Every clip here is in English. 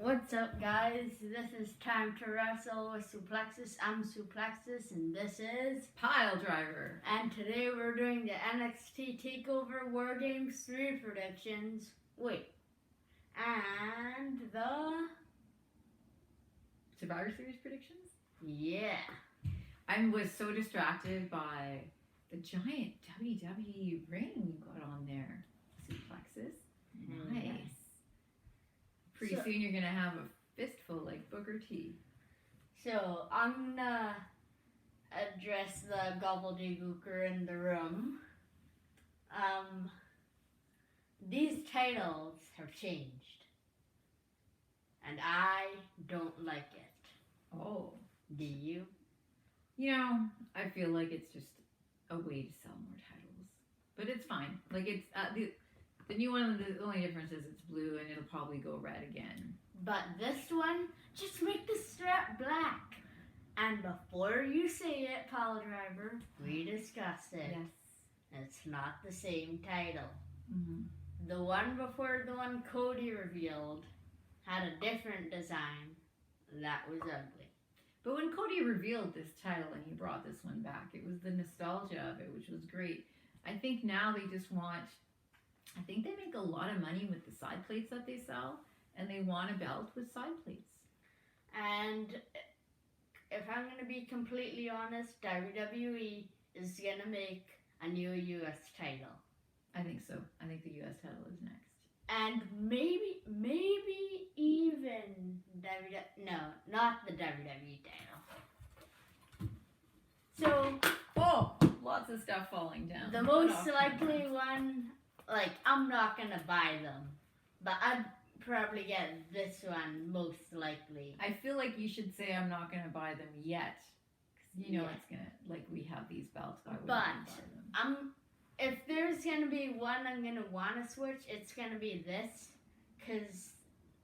What's up, guys? This is Time to Wrestle with Suplexus. I'm Suplexus, and this is Pile Driver. And today we're doing the NXT TakeOver Wargames 3 predictions. Wait. And the... Survivor Series predictions? Yeah. I was so distracted by the giant WWE ring you got on there. Suplexes. Nice. Pretty soon you're going to have a fistful like Booker T. So, I'm gonna address the gobbledygooker in the room. These titles have changed. And I don't like it. Oh. Do you? You know, I feel like it's just a way to sell more titles. But it's fine. Like, it's the new one, the only difference is it's blue and it'll probably go red again. But this one, just make the strap black. And before you say it, Pile Driver, we discussed it. Yes. It's not the same title. Mm-hmm. The one before the one Cody revealed had a different design. That was ugly. But when Cody revealed this title and he brought this one back, it was the nostalgia of it, which was great. I think now they just want... I think they make a lot of money with the side plates that they sell, and they want a belt with side plates. And if I'm going to be completely honest, WWE is going to make a new U.S. title. I think so. I think the U.S. title is next. And maybe even not the WWE title. So, lots of stuff falling down. The most likely one, like, I'm not gonna buy them, but I'd probably get this one most likely. I feel like you should say I'm not gonna buy them yet, because you know it's gonna, like, we have these belts, I wouldn't buy them. If there's gonna be one I'm gonna want to switch, it's gonna be this, because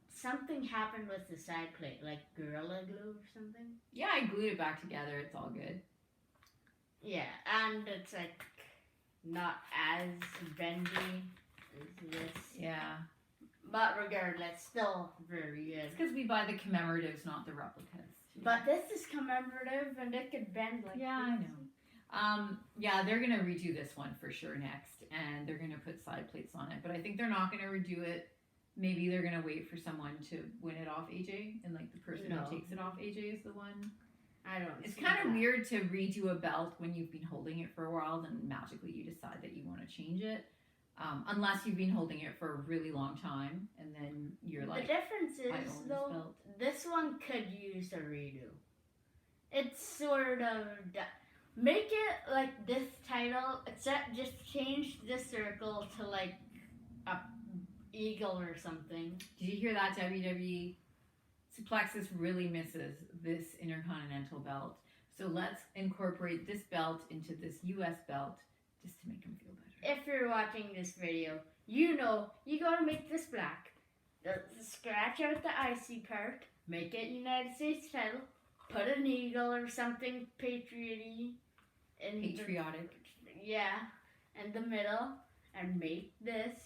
something happened with the side plate, like Gorilla Glue or something. Yeah, I glued it back together, it's all good. Yeah, and it's like not as bendy as this. Yeah. But regardless, still very good. It's because we buy the commemoratives, not the replicas. But this is commemorative and it could bend like yeah, I know. Yeah, they're going to redo this one for sure next, and they're going to put side plates on it. But I think they're not going to redo it. Maybe they're going to wait for someone to win it off AJ, and like the person who takes it off AJ is the one. I don't. It's kind of weird to redo a belt when you've been holding it for a while, then magically you decide that you want to change it. Unless you've been holding it for a really long time, and then you're like, the difference is though, this one could use a redo. It's sort of make it like this title, except just change the circle to like a eagle or something. Did you hear that, WWE? Suplexus really misses this Intercontinental belt. So let's incorporate this belt into this US belt just to make him feel better. If you're watching this video, you know you gotta make this black. Scratch out the icy part, make it United States title, put an eagle or something patriotic in in the middle, and make this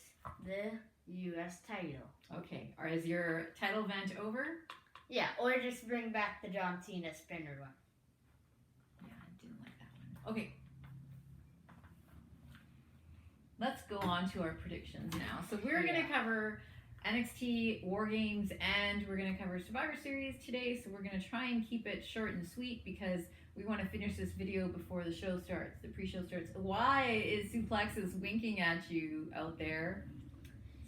the US title. Okay, or is your title event over? Yeah, or just bring back the John Cena spinner one. Yeah, I didn't like that one. Okay. Let's go on to our predictions now. So we're going to cover NXT, Wargames, and we're going to cover Survivor Series today. So we're going to try and keep it short and sweet because we want to finish this video before the show starts, the pre-show starts. Why is Suplexus winking at you out there?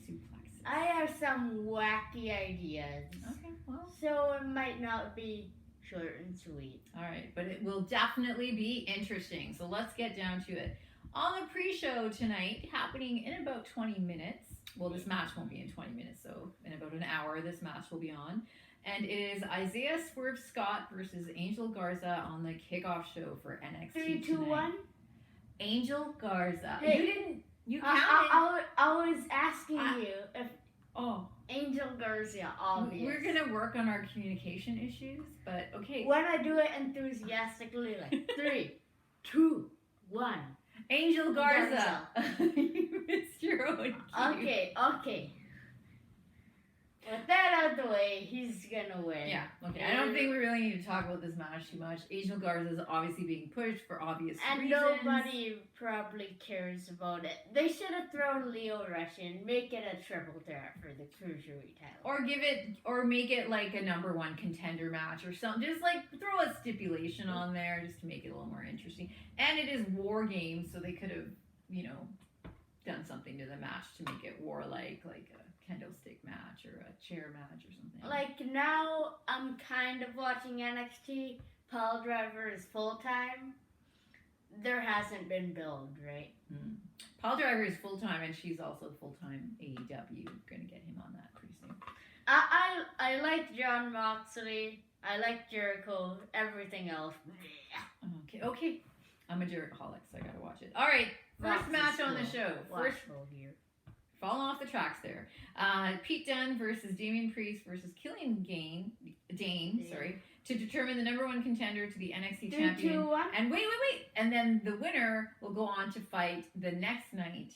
Suplexus. I have some wacky ideas. Okay, well. So it might not be short and sweet. All right, but it will definitely be interesting. So let's get down to it. On the pre-show tonight, happening in about 20 minutes. Well, this match won't be in 20 minutes, so in about an hour, this match will be on. And it is Isaiah Swerve Scott versus Angel Garza on the kickoff show for NXT 3, 2, tonight. 1. Angel Garza. Hey, you counted. I was asking you if Angel Garza, obvious. We're going to work on our communication issues, but okay. When I do it enthusiastically, like 3, 2, 1. Angel Garza. You missed your own cue. Okay. With that out the way, he's gonna win. Yeah, okay. I don't think we really need to talk about this match too much. Angel Garza is obviously being pushed for obvious and reasons. nobody probably cares about it. They should have thrown Leo Rush in, make it a triple threat for the cruiserweight title. Or make it like a number one contender match or something. Just like throw a stipulation on there just to make it a little more interesting. And it is War Games, so they could have, done something to the match to make it warlike, like a kendo stick match or a chair match or something. Like now, I'm kind of watching NXT. Paul Driver is full time. There hasn't been build, right? Mm. Paul Driver is full time, and she's also full time AEW. Gonna get him on that pretty soon. I like John Moxley. I like Jericho. Everything else. Okay. I'm a Jerichoholic, so I gotta watch it. All right, first match on the show. First here. Falling off the tracks there. Pete Dunne versus Damian Priest versus Killian Dane, to determine the number one contender to the NXT champion. 3, 2, 1. And wait. And then the winner will go on to fight the next night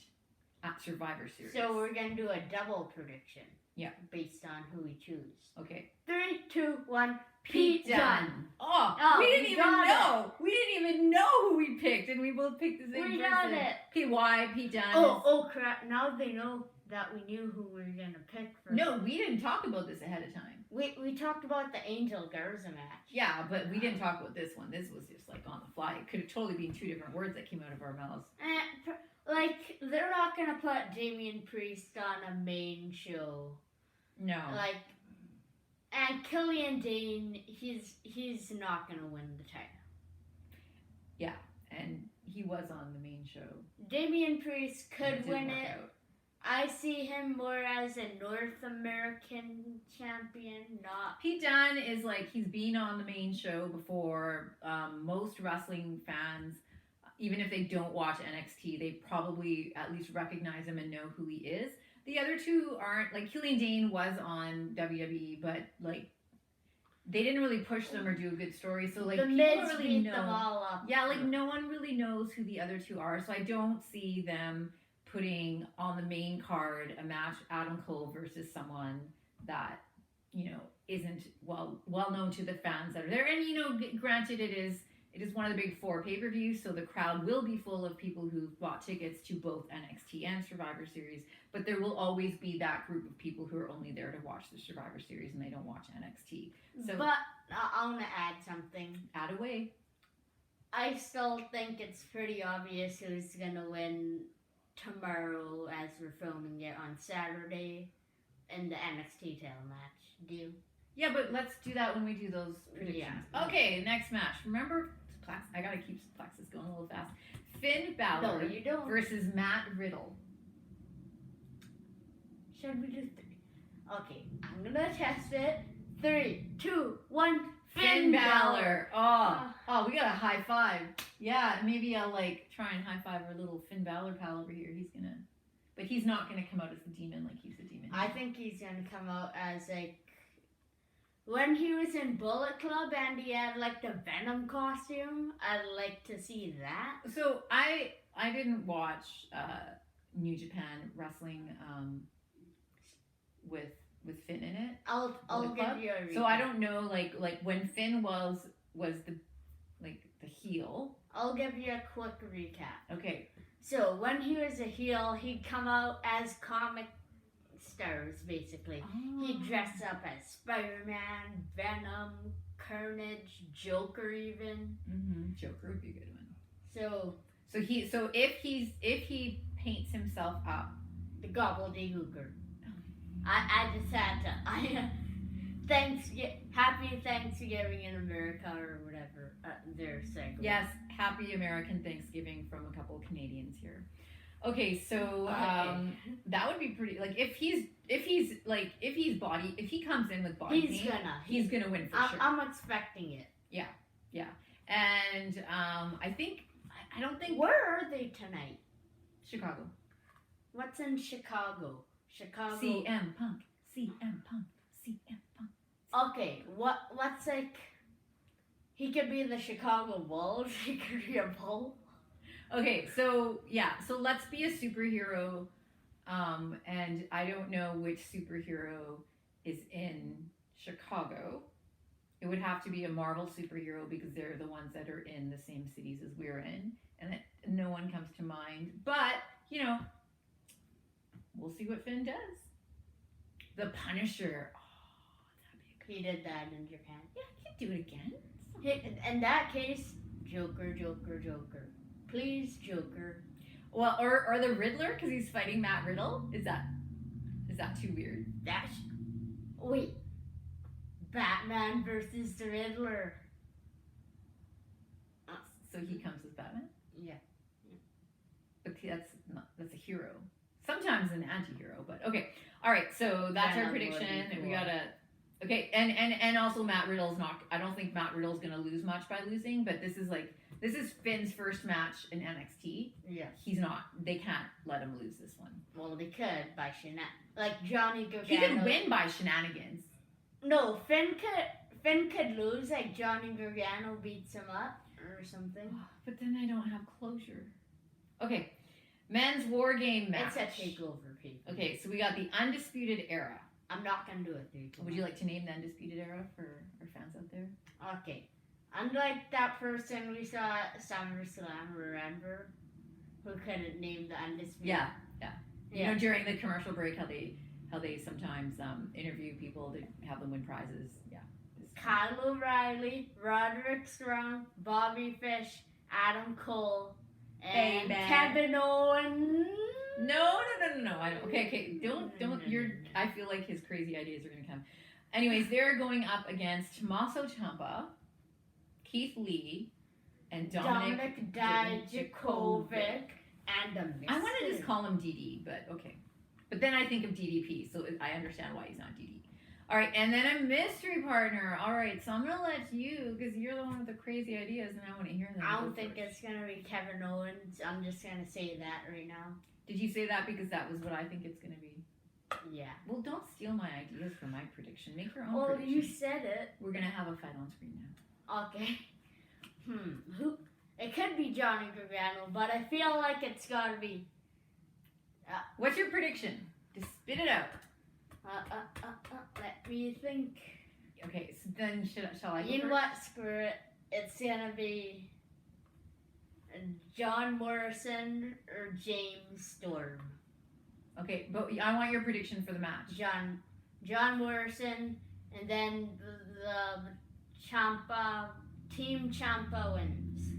at Survivor Series. So we're going to do a double prediction. Yeah. Based on who we choose. Okay. 3, 2, 1. Pete Dunne. Oh, we didn't even know. We didn't even know who we picked, and we both picked the same person. We got it. Pete Dunne. Oh crap. Now they know that we knew who we were going to pick for. No, we didn't talk about this ahead of time. We talked about the Angel Garza match. Yeah, but we didn't talk about this one. This was just like on the fly. It could have totally been two different words that came out of our mouths. Like, they're not going to put Damian Priest on a main show. No. Like, and Killian Dane, he's not going to win the title. Yeah, and he was on the main show. Damian Priest could win it. Out. I see him more as a North American champion, not... Pete Dunne is like, he's been on the main show before. Most wrestling fans, even if they don't watch NXT, they probably at least recognize him and know who he is. The other two aren't, like, Killian Dane was on WWE, but, like, they didn't really push them or do a good story, so, like, the people Miz don't really beat know. them all up. Yeah, like, no one really knows who the other two are, so I don't see them putting on the main card a match, Adam Cole versus someone that, isn't well known to the fans that are there. And, granted, it is one of the big four pay-per-views, so the crowd will be full of people who've bought tickets to both NXT and Survivor Series, but there will always be that group of people who are only there to watch the Survivor Series and they don't watch NXT. So, but I want to add something. Add away. I still think it's pretty obvious who's going to win tomorrow as we're filming it on Saturday in the NXT title match. Do you? Yeah, but let's do that when we do those predictions. Yeah. Okay, next match. Remember, I gotta keep Plexus going a little fast. Finn Balor versus Matt Riddle. Should we do 3? Okay, I'm gonna test it. 3, 2, 1. Finn Balor. Oh, we got a high five. Yeah, maybe I'll try and high five our little Finn Balor pal over here. But he's not gonna come out as the demon like he's the demon. I think he's gonna come out as when he was in Bullet Club and he had the Venom costume. I'd like to see that. So I didn't watch New Japan Wrestling with Finn in it. I'll give you a recap. So I don't know like when Finn was the heel. I'll give you a quick recap. Okay. So when he was a heel, he'd come out as comic stars basically. Oh. He'd dress up as Spider-Man, Venom, Carnage, Joker even. Mm-hmm. Joker would be a good one. So if he paints himself up, the gobbledygooker. I just had to. Happy Thanksgiving in America or whatever they're saying. Yes, happy American Thanksgiving from a couple of Canadians here. Okay, so that would be pretty. If he comes in with body paint, he's gonna win for sure. I'm expecting it. Yeah, and I don't think. Where are they tonight? Chicago. What's in Chicago? Chicago. CM Punk. Okay, what's he could be the Chicago Bulls, he could be a Bull. Okay, so let's be a superhero, and I don't know which superhero is in Chicago. It would have to be a Marvel superhero because they're the ones that are in the same cities as we're in, and that no one comes to mind. But you know, we'll see what Finn does. The Punisher. Oh, He did that in Japan. yeah, he can do it again. In that case, Joker, Joker, Joker. Please, Joker. Well, or the Riddler because he's fighting Matt Riddle. Is that too weird? Wait. Batman versus the Riddler. So he comes as Batman. Yeah. But that's a hero. Sometimes an anti-hero, but okay. All right, so that's our prediction, and we gotta. Okay, and also Matt Riddle's not. I don't think Matt Riddle's gonna lose much by losing, but this is Finn's first match in NXT. Yeah. He's not. They can't let him lose this one. Well, they could by like Johnny Gargano. He can win by shenanigans. No, Finn could lose. Like Johnny Gargano beats him up or something. But then I don't have closure. Okay, men's war game match. It's a takeover, people. Okay, so we got the Undisputed Era. I'm not gonna do it 3 2. Would you like to name the Undisputed Era for our fans out there? Okay. Unlike that person we saw at SummerSlam, remember? Who couldn't name the Undisputed. Yeah. You know, during the commercial break, how they sometimes interview people to have them win prizes. Yeah. Kyle O'Reilly, Roderick Strong, Bobby Fish, Adam Cole, and Baby. Kevin Owens. No. I don't. Okay. Don't. I feel like his crazy ideas are gonna come. Anyways, they're going up against Tommaso Ciampa, Keith Lee, and Dominic Dijakovic, and the Mystery. I want to just call him DD, but okay. But then I think of DDP, so I understand why he's not DD. All right, and then a mystery partner. All right, so I'm gonna let you, because you're the one with the crazy ideas, and I want to hear them. I don't think it's gonna be Kevin Owens. I'm just gonna say that right now. Did you say that because that was what I think it's gonna be? Yeah. Well, don't steal my ideas from my prediction. Make your own Well, prediction. you said it. We're gonna have a fight on screen now. Okay. Who? It could be Johnny Gargano, but I feel like it's gotta be. What's your prediction? Just spit it out. Let me think. Okay, so then shall I go You know first? what? Screw it. It's gonna be John Morrison or James Storm. Okay, but I want your prediction for the match. John Morrison, and then the Ciampa Team Ciampa wins.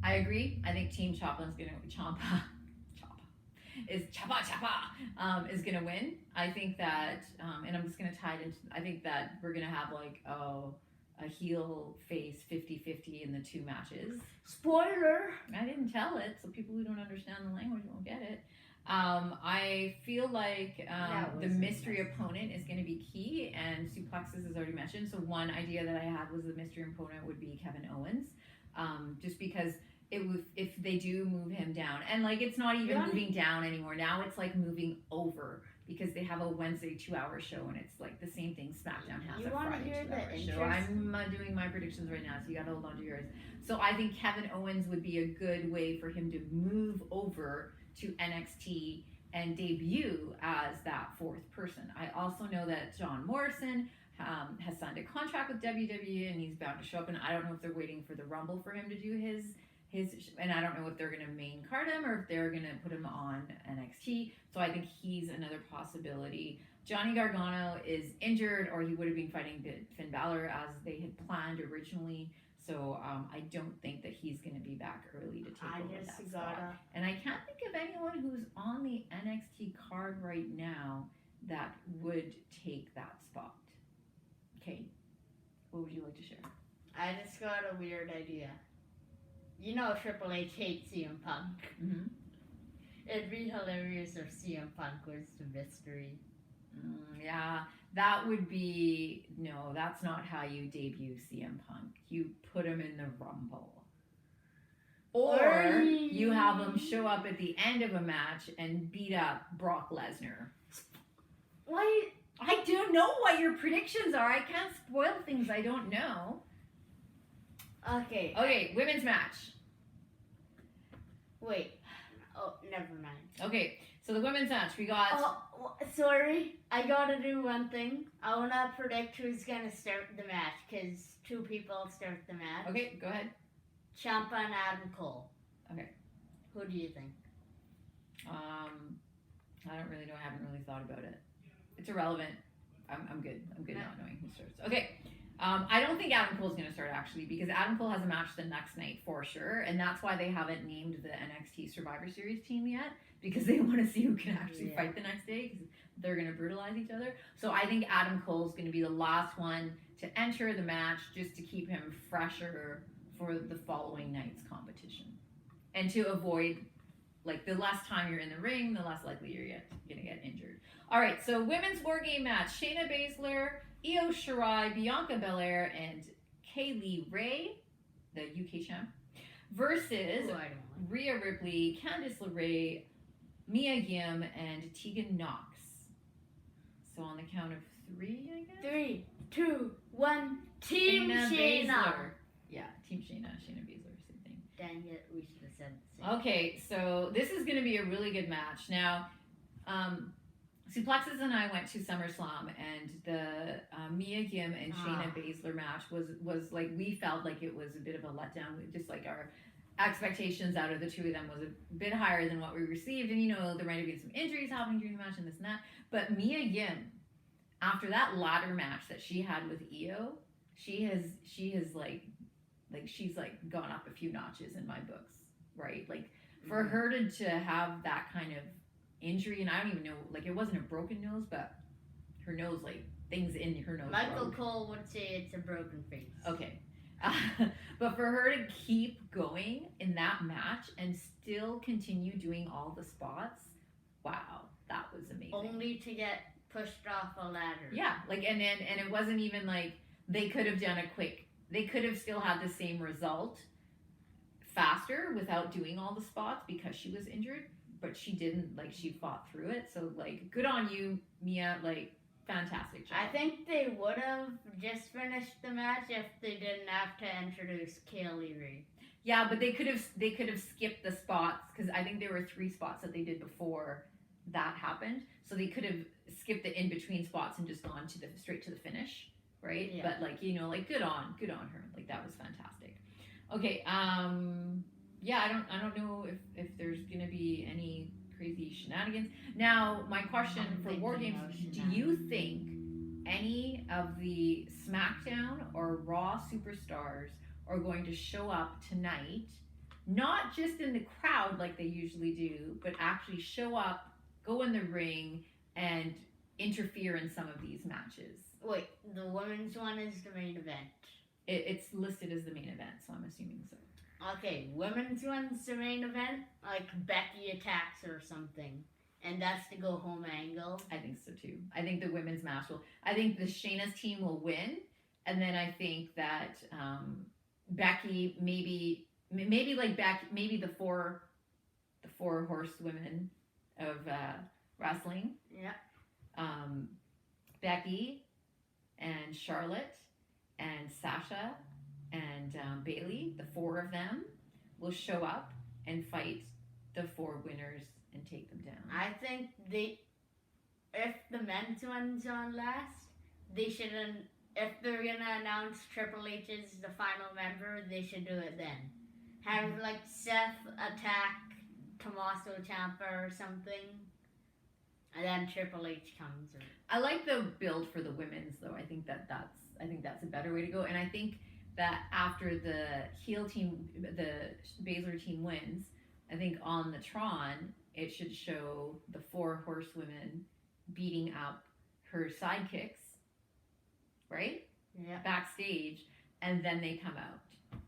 I agree. I think Team Choplin's gonna Ciampa is gonna win. I think that, and I'm just gonna tie it into. I think that we're gonna have like a heel face 50-50 in the two matches. Spoiler. I didn't tell it, so people who don't understand the language won't get it. I feel like the mystery opponent is going to be key, and suplexes is already mentioned. So one idea that I had was the mystery opponent would be Kevin Owens, just because if they do move him down, and like it's not even moving down anymore. Now it's like moving over because they have a Wednesday 2-hour show, and it's like the same thing SmackDown has a Friday 2-hour show. I'm doing my predictions right now, so you got to hold on to yours. So I think Kevin Owens would be a good way for him to move over to NXT and debut as that fourth person. I also know that John Morrison has signed a contract with WWE, and he's bound to show up, and I don't know if they're waiting for the Rumble for him to do his, and I don't know if they're going to main card him or if they're going to put him on NXT. So I think he's another possibility. Johnny Gargano is injured, or he would have been fighting Finn Balor as they had planned originally. So I don't think that he's going to be back early to take over that spot. And I can't think of anyone who's on the NXT card right now that would take that spot. Okay, what would you like to share? I just got a weird idea. You know Triple H hates CM Punk. Mm-hmm. It'd be hilarious if CM Punk was the mystery. Yeah, that would be... No, that's not how you debut CM Punk. You put him in the Rumble. Or you have him show up at the end of a match and beat up Brock Lesnar. Why? I don't know what your predictions are. I can't spoil things I don't know. Okay, women's match. Wait. Oh, never mind. Okay, So the women's match, we got. Oh, sorry. I gotta do one thing. I wanna predict who's gonna start the match because 2 people start the match. Okay, go ahead. Ciampa and Adam Cole. Okay. Who do you think? I don't really know. I haven't really thought about it. It's irrelevant. I'm good. I'm good not knowing who starts. Okay. I don't think Adam Cole's going to start actually because Adam Cole has a match the next night for sure, and that's why they haven't named the NXT Survivor Series team yet because they want to see who can actually fight the next day because they're going to brutalize each other. So I think Adam Cole's going to be the last one to enter the match just to keep him fresher for the following night's competition and to avoid. Like, the less time you're in the ring, the less likely you're going to get injured. All right, so women's war game match. Shayna Baszler, Io Shirai, Bianca Belair, and Kaylee Ray, the UK champ, versus Rhea Ripley, Candice LeRae, Mia Yim, and Tegan Knox. So on the count of 3, I guess? 3, 2, 1. Team Shayna. Yeah, Team Shayna. Shayna Baszler, same thing. Dang it, we should have said the same. Okay, so this is going to be a really good match. Now, Suplexes and I went to SummerSlam, and the Mia Yim and Shayna Baszler match was like, we felt like it was a bit of a letdown. Just like our expectations out of the 2 of them was a bit higher than what we received. And, you know, there might have been some injuries happening during the match and this and that. But Mia Yim, after that ladder match that she had with Io, she has she's like gone up a few notches in my books, right? Like for her to have that kind of injury, and I don't even know, like it wasn't a broken nose, but her nose, like things in her nose. Michael Cole would say it's a broken face. Okay. But for her to keep going in that match and still continue doing all the spots, wow, that was amazing. Only to get pushed off a ladder. Yeah, like and it wasn't even like they could have done they could have still had the same result faster without doing all the spots because she was injured, but she didn't, like she fought through it. So like good on you, Mia, like fantastic job. I think they would have just finished the match if they didn't have to introduce Kaylee Ray. Yeah, but they could have skipped the spots because I think there were 3 spots that they did before that happened. So they could have skipped the in between spots and just gone to straight to the finish, right? Yeah. But like, you know, like good on her. Like that was fantastic. Okay, yeah, I don't know if there's gonna be any crazy shenanigans. Now, my question for Wargames, do you think any of the SmackDown or Raw superstars are going to show up tonight, not just in the crowd like they usually do, but actually show up, go in the ring, and interfere in some of these matches? Wait, the women's one is the main event. It's listed as the main event, so I'm assuming so. Okay, women's one's the main event, like Becky attacks or something, and that's the go home angle. I think so too. I think the women's match I think the Shayna's team will win, and then I think that Becky maybe the four horsewomen of wrestling. Yeah. Becky and Charlotte and Sasha and Bailey, the 4 of them, will show up and fight the 4 winners and take them down. I think if the men's one's on last, they shouldn't. If they're gonna announce Triple H as the final member, they should do it then. Have like Seth attack Tommaso Ciampa or something, and then Triple H comes. I like the build for the women's though. I think that's a better way to go, and I think that after the heel team, the Baszler team wins, I think on the Tron it should show the 4 horsewomen beating up her sidekicks, right? Yeah. Backstage, and then they come out.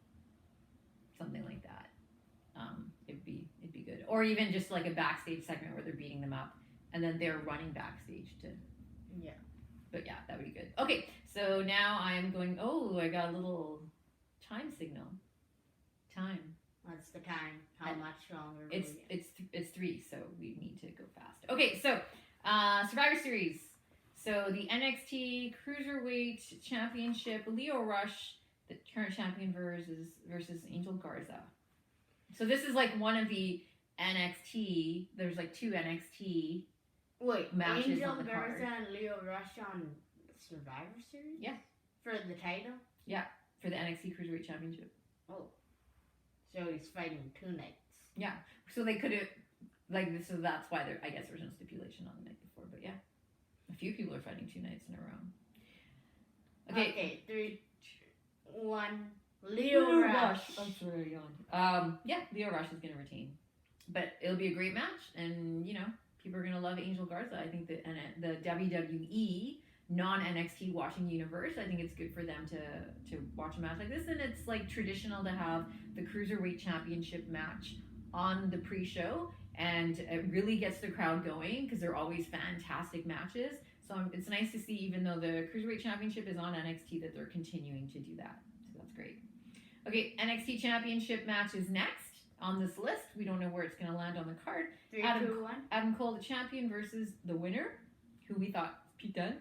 Something like that. It'd be good, or even just like a backstage segment where they're beating them up, and then they're running backstage to. Yeah. But yeah, that would be good. Okay, so now I'm going. Oh, I got a little time signal. Time. What's the time? How much longer? It's 3, so we need to go fast. Okay, so Survivor Series. So the NXT Cruiserweight Championship, Leo Rush, the current champion versus Angel Garza. So this is like one of the NXT. There's like 2 NXT. Wait, Matches Angel on the card. Garza and Leo Rush on Survivor Series? Yeah. For the title? For the NXT Cruiserweight Championship. Oh. So he's fighting 2 nights. Yeah. So they could have, like, so that's why there, I guess there was no stipulation on the night before. But yeah. A few people are fighting 2 nights in a row. Okay, 3, 2, 1. Leo Rush. I'm sorry, I yawned. Yeah, Leo Rush is going to retain. But it'll be a great match. And, you know, people are going to love Angel Garza. I think that the WWE non-NXT watching universe, I think it's good for them to watch a match like this. And it's like traditional to have the Cruiserweight Championship match on the pre-show. And it really gets the crowd going because they're always fantastic matches. So it's nice to see, even though the Cruiserweight Championship is on NXT, that they're continuing to do that. So that's great. Okay, NXT Championship match is next on this list. We don't know where it's going to land on the card. 3, 2, 1. Adam Cole, the champion, versus the winner, who we thought Pete Dunne.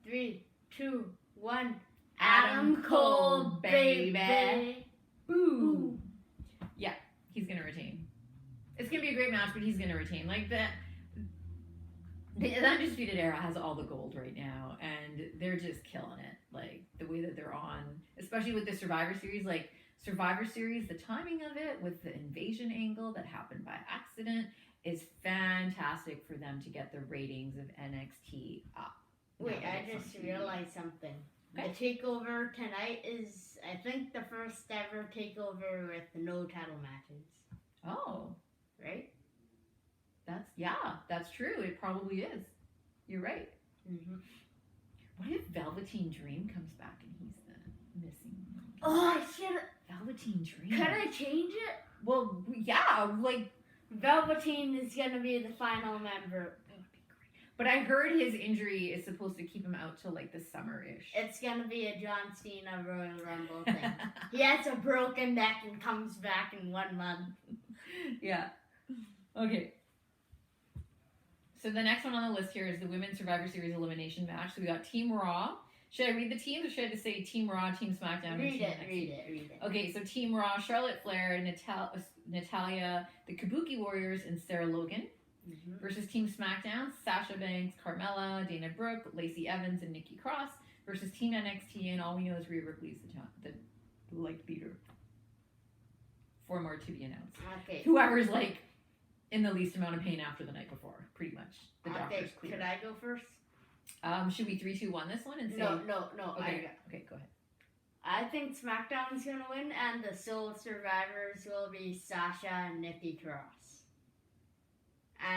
3, 2, 1. Adam Cole, baby. Boo. Yeah, he's going to retain. It's going to be a great match, but he's going to retain. Like that. The Undisputed Era has all the gold right now, and they're just killing it. Like, the way that they're on, especially with the Survivor Series. Like, Survivor Series, the timing of it with the invasion angle that happened by accident is fantastic for them to get the ratings of NXT up. Wait, I just realized something. Okay. The takeover tonight is, I think, the first ever takeover with no title matches. Oh. Right? That's true. It probably is. You're right. Mm-hmm. What if Velveteen Dream comes back and he's the missing? Oh, I should. Velveteen Dream. Could I change it? Well, yeah, like Velveteen is gonna be the final member. that would be great. But I heard his injury is supposed to keep him out till like the summer-ish. It's gonna be a John Cena Royal Rumble thing. He has a broken neck and comes back in 1 month. Yeah. Okay. So the next one on the list here is the Women's Survivor Series elimination match. So we got Team Raw. Should I read the teams, or should I just say Team Raw, Team SmackDown? Read it. Okay, so Team Raw: Charlotte Flair, Natalia, the Kabuki Warriors, and Sarah Logan. Mm-hmm. Versus Team SmackDown: Sasha Banks, Carmella, Dana Brooke, Lacey Evans, and Nikki Cross. Versus Team NXT, and all we know is Rhea Ripley's the leader. 4 more to be announced. Okay. Whoever's like in the least amount of pain after the night before, pretty much. The doctor's clear. Could I go first? Should we 3, 2, 1 this one and say? No. Okay, okay, go ahead. I think SmackDown's gonna win, and the sole survivors will be Sasha and Nikki Cross.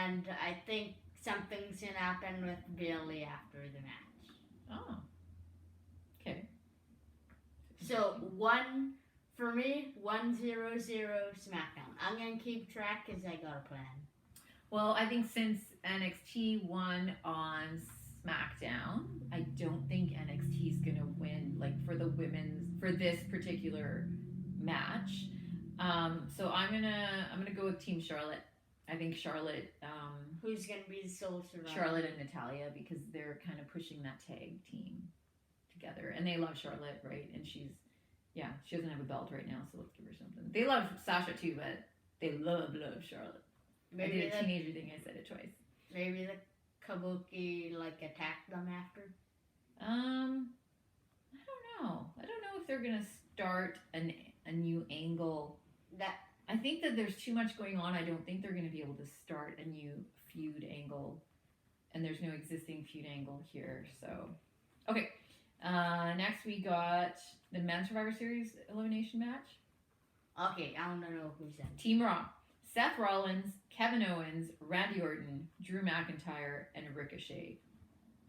And I think something's gonna happen with Bayley after the match. Oh. Okay. So for me, 1-0-0 SmackDown. I'm gonna keep track because I got a plan. Well, I think since NXT won on SmackDown, I don't think NXT is gonna win like for this particular match. So I'm gonna go with Team Charlotte. I think Charlotte. Who's gonna be the sole survivor? Charlotte and Natalia, because they're kind of pushing that tag team together, and they love Charlotte, right? And she doesn't have a belt right now, so let's give her something. They love Sasha too, but they love Charlotte. I did a teenager thing. I said it twice. Maybe the Kabuki attack them after. I don't know if they're gonna start a new angle. I think that there's too much going on. I don't think they're gonna be able to start a new feud angle, and there's no existing feud angle here. So, okay. Next we got the Men's Survivor Series elimination match. Okay, I want to know who's in. Team Raw: Seth Rollins, Kevin Owens, Randy Orton, Drew McIntyre, and Ricochet.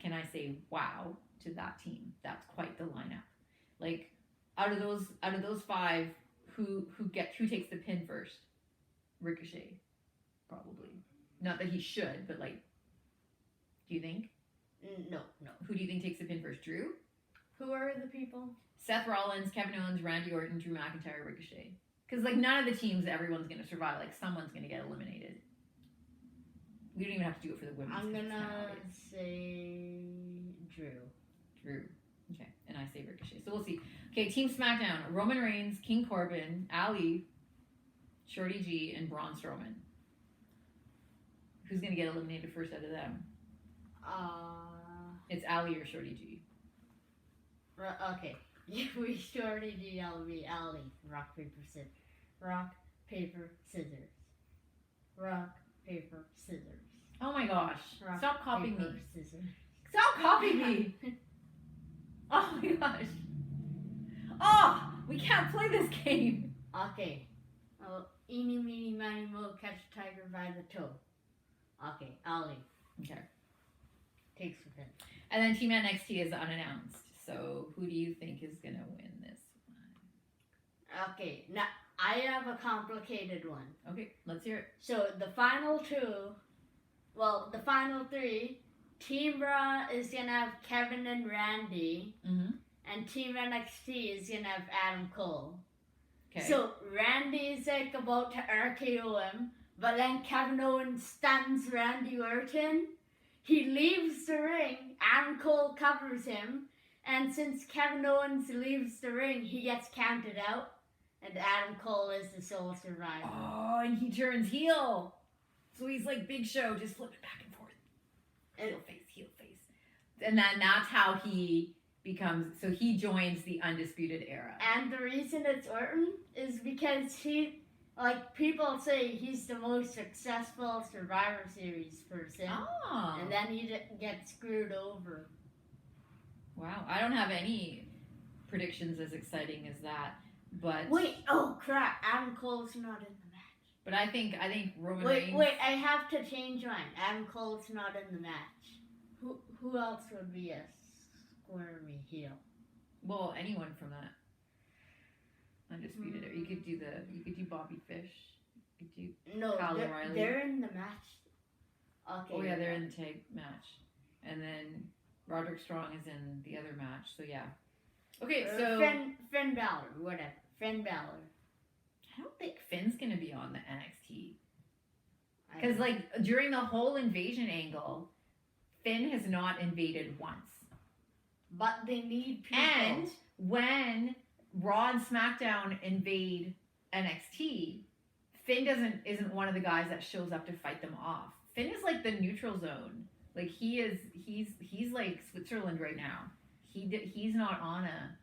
Can I say wow to that team? That's quite the lineup. Like, out of those 5, who takes the pin first? Ricochet, probably. Not that he should, but like, do you think? No. Who do you think takes the pin first? Drew? Who are the people? Seth Rollins, Kevin Owens, Randy Orton, Drew McIntyre, Ricochet. Because like none of the teams, everyone's gonna survive. Like someone's gonna get eliminated. We don't even have to do it for the women. I'm gonna say Drew. Okay, and I say Ricochet. So we'll see. Okay, Team SmackDown: Roman Reigns, King Corbin, Ali, Shorty G, and Braun Strowman. Who's gonna get eliminated first out of them? It's Ali or Shorty G. Okay. We Shorty G, Ali. Rock, paper, scissors. Rock, paper, scissors. Rock, paper, scissors. Oh my gosh. Rock, Stop copying paper, me. Scissors. Stop copying me. Oh my gosh. Oh, we can't play this game. Okay. Oh, eeny, meeny, miny, mo, catch a tiger by the toe. Okay, Ali. Okay. Takes the pin. And then Team NXT is unannounced. So who do you think is gonna win this one? Okay, now I have a complicated one. Okay, let's hear it. So the final three, Team Raw is gonna have Kevin and Randy, and Team NXT is gonna have Adam Cole. Okay. So Randy is like about to RKO him, but then Kevin Owens stuns Randy Orton. He leaves the ring, Adam Cole covers him, and since Kevin Owens leaves the ring, he gets counted out, and Adam Cole is the sole survivor. Oh, and he turns heel. So he's like Big Show, just flipping back and forth. Heel face. And then that's how he becomes, so he joins the Undisputed Era. And the reason it's Orton is because people say he's the most successful Survivor Series person. Oh. And then he gets screwed over. Wow. I don't have any predictions as exciting as that, but... Wait, oh crap, Adam Cole's not in the match. But I think Roman Reigns... Wait, I have to change mine. Adam Cole's not in the match. Who else would be a squirmy heel? Well, anyone from that Undisputed Era. You could do Bobby Fish. You could do Kyle O'Reilly. They're in the match. Okay. Oh yeah, they're in the tag match. And then Roderick Strong is in the other match. So yeah. Okay, so Finn Balor, whatever. Finn Balor. I don't think Finn's gonna be on the NXT. Because during the whole invasion angle, Finn has not invaded once. But they need people. And when Raw and SmackDown invade NXT, Finn isn't one of the guys that shows up to fight them off. Finn is like the neutral zone. Like he's like Switzerland right now. He's not on a...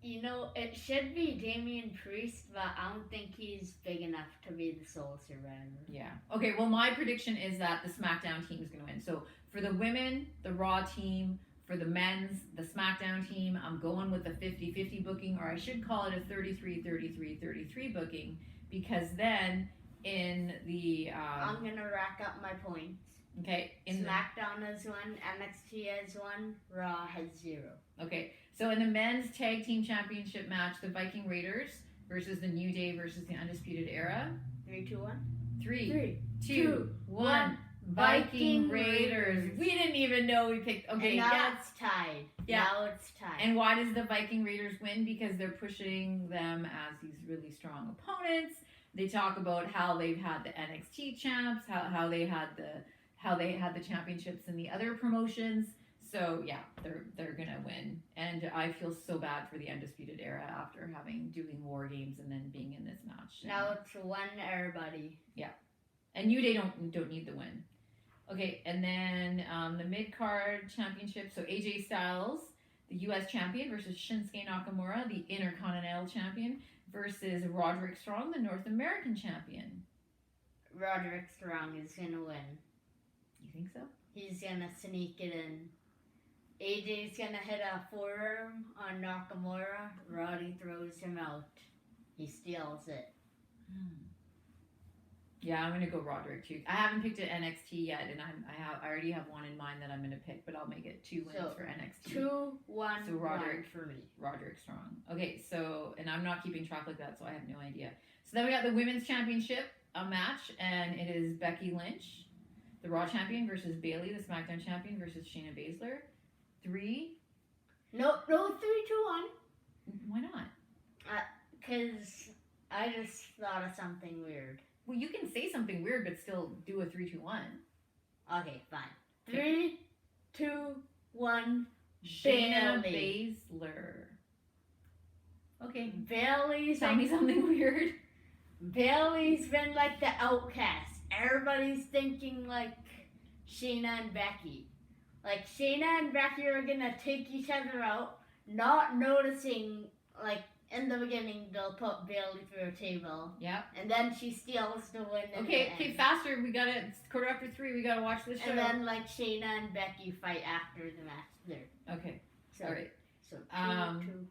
it should be Damian Priest, but I don't think he's big enough to be the sole survivor. Yeah. Okay, well, my prediction is that the SmackDown team is going to win. So for the women, the Raw team. For the men's, the SmackDown team, I'm going with the 50-50 booking, or I should call it a 33-33-33 booking, because then in the... I'm going to rack up my points. Okay. SmackDown has one, NXT has one, Raw has 0. Okay, so in the men's tag team championship match, the Viking Raiders versus the New Day versus the Undisputed Era. 3, 2, 1. 3, 2, 1. Viking Raiders. We didn't even know we picked... Okay, and now it's tied. Yeah. Now it's tied. And why does the Viking Raiders win? Because they're pushing them as these really strong opponents. They talk about how they've had the NXT champs, how they had the championships in the other promotions. So yeah, they're gonna win. And I feel so bad for the Undisputed Era after doing Wargames and then being in this match. Now it's one everybody. Yeah. And New Day don't need the win. Okay, and then the mid-card championship. So AJ Styles, the U.S. champion, versus Shinsuke Nakamura, the Intercontinental champion, versus Roderick Strong, the North American champion. Roderick Strong is going to win. You think so? He's going to sneak it in. AJ's going to hit a forearm on Nakamura. Roddy throws him out. He steals it. Yeah, I'm gonna go Roderick too. I haven't picked an NXT yet, and I already have one in mind that I'm gonna pick, but I'll make it 2 wins for NXT. 2, 1, so Roderick for me. Roderick Strong. Okay, so and I'm not keeping track like that, so I have no idea. So then we got the women's championship match, and it is Becky Lynch, the Raw champion, versus Bayley, the SmackDown champion, versus Shayna Baszler. 3. No, 3, 2, 1. Why not? Because I just thought of something weird. Well, you can say something weird, but still do a 3, 2, 1. Okay, fine. 3, 2, 1. Shayna Baszler. Okay. Bayley's Tell me something weird. Bayley's been like the outcast. everybody's thinking like Shayna and Becky. Like Shayna and Becky are gonna take each other out, not noticing like in the beginning they'll put Bailey through a table. Yep. And then she steals the win. Okay, faster. It's 3:15. We gotta watch this show. And then like Shayna and Becky fight after the match there. Okay. So, all right. So 2-1.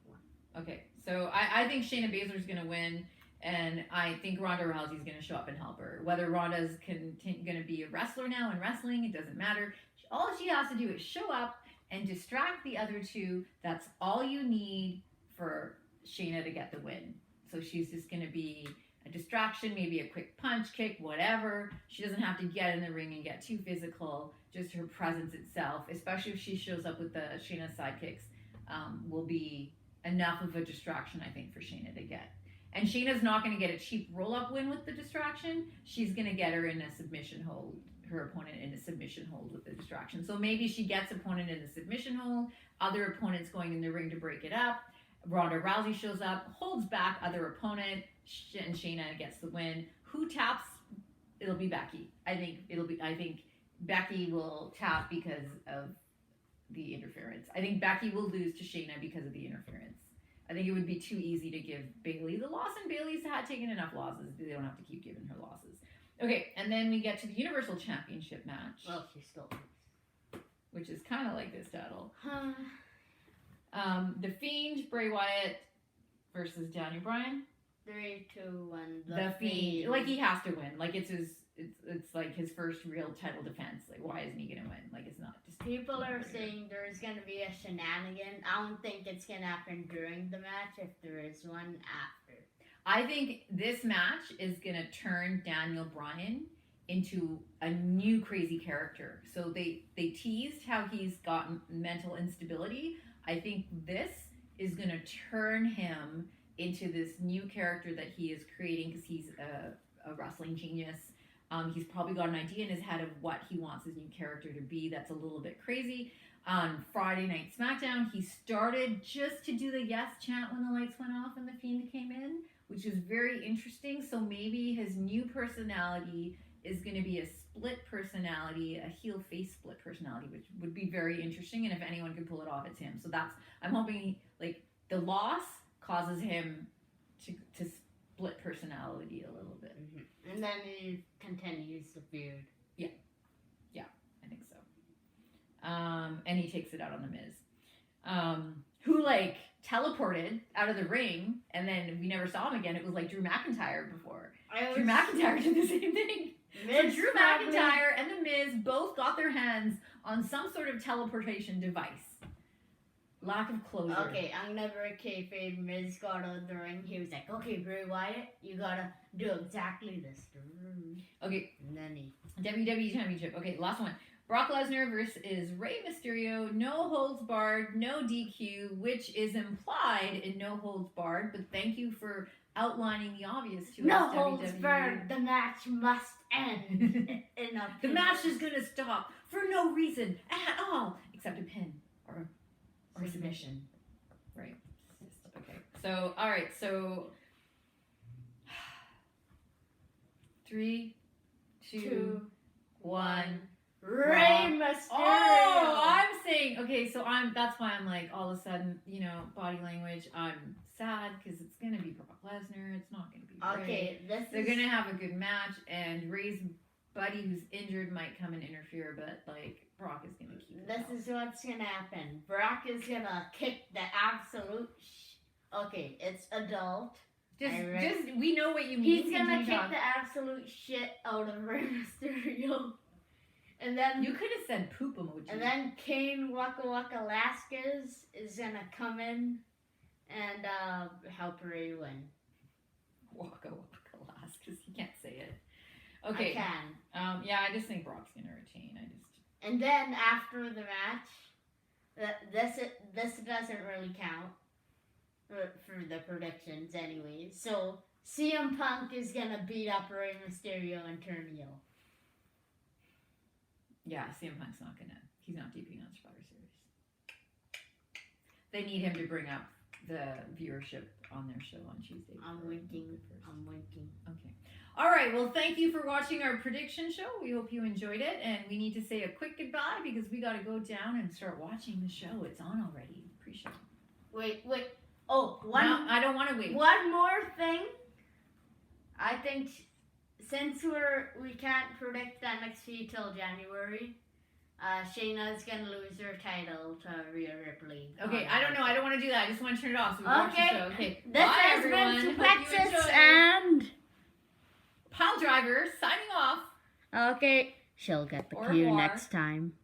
Okay. So I think Shayna Baszler's gonna win, and I think Ronda Rousey's gonna show up and help her. Whether Ronda's gonna be a wrestler now in wrestling, it doesn't matter. All she has to do is show up and distract the other two. That's all you need for Shayna to get the win. So she's just going to be a distraction, maybe a quick punch, kick, whatever. She doesn't have to get in the ring and get too physical. Just her presence itself, especially if she shows up with the Shayna sidekicks, will be enough of a distraction, I think, for Shayna to get. And Shayna's not going to get a cheap roll-up win with the distraction. She's going to get her in a submission hold. Her opponent in a submission hold with the distraction. So maybe she gets opponent in the submission hold, other opponents going in the ring to break it up. Ronda Rousey shows up, holds back other opponent, and Shayna gets the win. Who taps? It'll be Becky. I think Becky will tap because of the interference. I think Becky will lose to Shayna because of the interference. I think it would be too easy to give Bailey the loss, and Bailey's had taken enough losses. They don't have to keep giving her losses. Okay, and then we get to the Universal Championship match. Well, she still loses. Which is kind of like this battle. The Fiend, Bray Wyatt versus Daniel Bryan. 3, 2, 1. The Fiend. Like, he has to win. Like, it's like his first real title defense. Like, why isn't he going to win? Like, it's not just... People are saying there's going to be a shenanigan. I don't think it's going to happen during the match if there is one after. I think this match is going to turn Daniel Bryan into a new crazy character. So they teased how he's got mental instability. I think this is going to turn him into this new character that he is creating because he's a wrestling genius. He's probably got an idea in his head of what he wants his new character to be. That's a little bit crazy. On Friday Night SmackDown, he started just to do the yes chant when the lights went off and the Fiend came in, which is very interesting. So maybe his new personality is going to be a split personality, a heel-face split personality, which would be very interesting. And if anyone can pull it off, it's him. So I'm hoping, like, the loss causes him to split personality a little bit. Mm-hmm. And then he continues the feud. Yeah, I think so. And he takes it out on The Miz. Who, like, teleported out of the ring, and then we never saw him again. It was like Drew McIntyre before. Drew McIntyre did the same thing. So Drew McIntyre and The Miz both got their hands on some sort of teleportation device. Lack of closure. Okay, I'm gonna break kayfabe. Miz got out of the ring. He was like, okay, Bray Wyatt, you gotta do exactly this. Okay. And then he... WWE Championship. Okay, last one. Brock Lesnar versus Rey Mysterio. No holds barred, no DQ, which is implied in no holds barred, but thank you for outlining the obvious to us. No holds barred. The match must end. The match is gonna stop for no reason at all, except a pin or submission. Right. Okay. So, all right. So, 3, 2, 1. Rey Mysterio. Oh, I'm saying, okay, so that's why I'm like, all of a sudden, body language, I'm sad because it's going to be Brock Lesnar. It's not going to be Rey. Okay, They're going to have a good match, and Rey's buddy who's injured might come and interfere, but, like, Brock is going to keep it. This is what's going to happen. Brock is going to kick the absolute... Okay, it's adult. Just, we know what you mean. He's going to kick the absolute shit out of Rey Mysterio. And then you could have said poop emoji. And then Kane Waka Waka Laskas is gonna come in and help Rey win. Waka Waka Laskas, you can't say it. Okay. I can. Yeah, I just think Brock's gonna retain. And then after the match, this doesn't really count for the predictions, anyways. So CM Punk is gonna beat up Rey Mysterio and turn heel. Yeah, CM Punk's he's not debuting on Survivor Series. They need him to bring up the viewership on their show on Tuesday. I'm winking. Okay. All right, well, thank you for watching our prediction show. We hope you enjoyed it, and we need to say a quick goodbye because we got to go down and start watching the show. It's on already, pre-show. Wait. Oh, one. No, I don't want to wait. One more thing. I think since we can't predict NXT till January, Shayna's gonna lose her title to Rhea Ripley. Okay, I don't know. I don't want to do that. I just want to turn it off so we watch the show. Okay, this bye, has everyone. been Hope you Suplexus enjoyed. and Pile Driver signing off. okay, she'll get the Au cue revoir. next time.